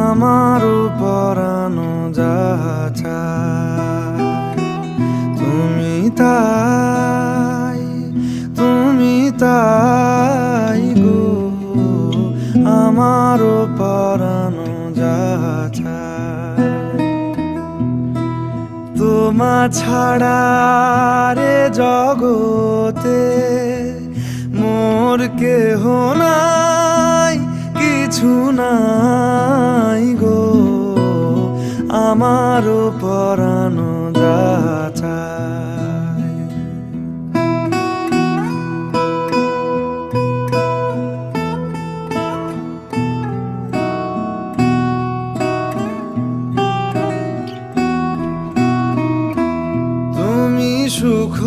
আমারও পরানো যাহা চায় তুমি তাই গো, আমারও পরানো যাহা চায়। তোমা ছাড়া রে জগতে মোর কেহ নাই, কিছু নাই গো, আমারও পরানো যাহা চায়। তুমি সুখ